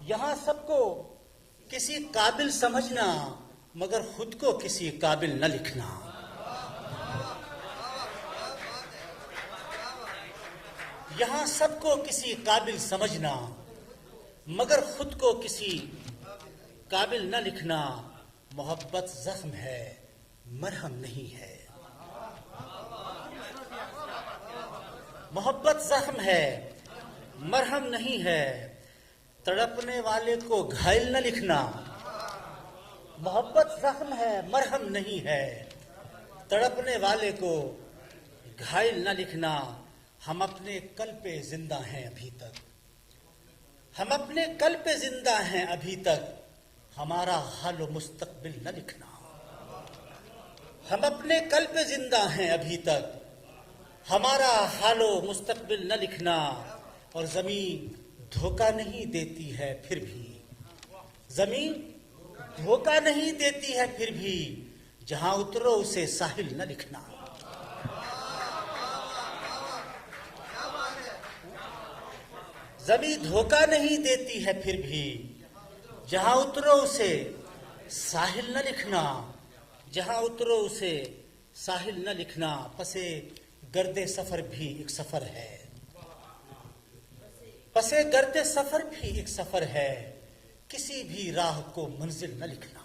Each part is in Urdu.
یہاں سب کو کسی قابل سمجھنا مگر خود کو کسی قابل نہ لکھنا. یہاں سب کو کسی قابل سمجھنا مگر خود کو کسی قابل نہ لکھنا. محبت زخم ہے مرہم نہیں ہے. محبت زخم ہے مرہم نہیں ہے. تڑپنے والے کو گھائل نہ لکھنا. محبت زخم ہے مرہم نہیں ہے. تڑپنے والے کو گھائل نہ لکھنا. ہم اپنے کل پہ زندہ ہیں ابھی تک. ہم اپنے کل پہ زندہ ہیں ابھی تک. ہمارا حال و مستقبل نہ لکھنا. ہم اپنے کل پہ زندہ ہیں ابھی تک. ہمارا حال و مستقبل نہ لکھنا. اور زمین دھوکہ نہیں دیتی ہے پھر بھی. زمین دھوکہ نہیں دیتی ہے پھر بھی. جہاں اترو اسے ساحل نہ لکھنا. زمین دھوکہ نہیں دیتی ہے پھر بھی. جہاں اترو اسے ساحل نہ لکھنا. جہاں اترو اسے ساحل نہ لکھنا. پسے گرد سفر بھی ایک سفر ہے. پسے گرد سفر بھی ایک سفر ہے. کسی بھی راہ کو منزل نہ لکھنا.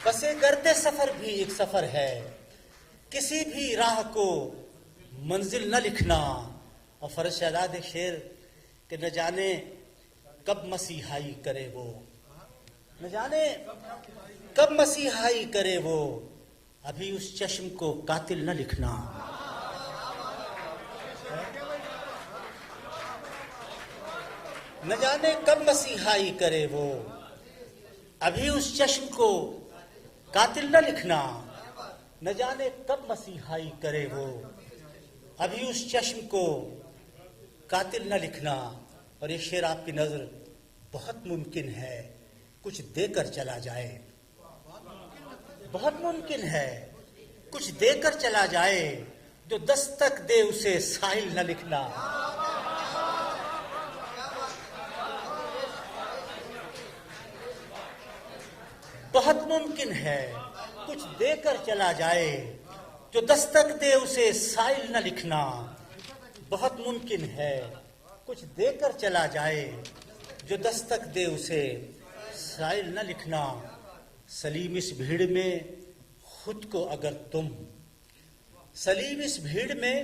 پسے گرد سفر بھی ایک سفر ہے. کسی بھی راہ کو منزل نہ لکھنا. اور فرض شہزاد ایک شعر کہ نہ جانے کب مسیحائی کرے وہ. نہ جانے کب مسیحائی کرے وہ. ابھی اس چشم کو قاتل نہ لکھنا. نہ جانے کب مسیحائی کرے وہ. ابھی اس چشم کو قاتل نہ لکھنا. نہ جانے کب مسیحائی کرے وہ. ابھی اس چشم کو قاتل نہ لکھنا. اور یہ شعر آپ کی نظر بہت ممکن ہے کچھ دے کر چلا جائے. بہت ممکن ہے کچھ دے کر چلا جائے. جو دستک دے اسے ساحل نہ لکھنا. بہت ممکن ہے کچھ دے کر چلا جائے. جو دستک دے اسے ساحل نہ لکھنا. بہت ممکن ہے کچھ دے کر چلا جائے. جو دستک دے اسے ساحل نہ لکھنا. سلیم اس بھیڑ میں خود کو اگر تم. سلیم اس بھیڑ میں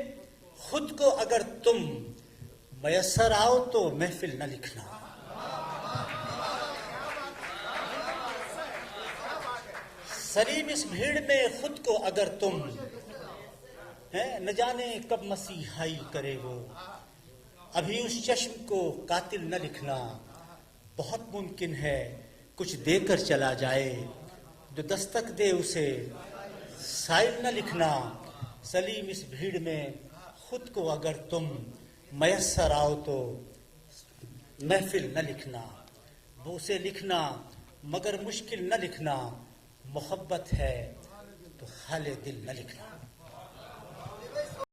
خود کو اگر تم میسر آؤ تو محفل نہ لکھنا. سلیم اس بھیڑ میں خود کو اگر تم. نہ جانے کب مسیحائی کرے وہ. ابھی اس چشم کو قاتل نہ لکھنا. بہت ممکن ہے کچھ دے کر چلا جائے. جو دستک دے اسے ساحل نہ لکھنا. سلیم اس بھیڑ میں خود کو اگر تم میسر آؤ تو محفل نہ لکھنا. وہ اسے لکھنا مگر مشکل نہ لکھنا. محبت ہے تو حال دل نہ لکھنا.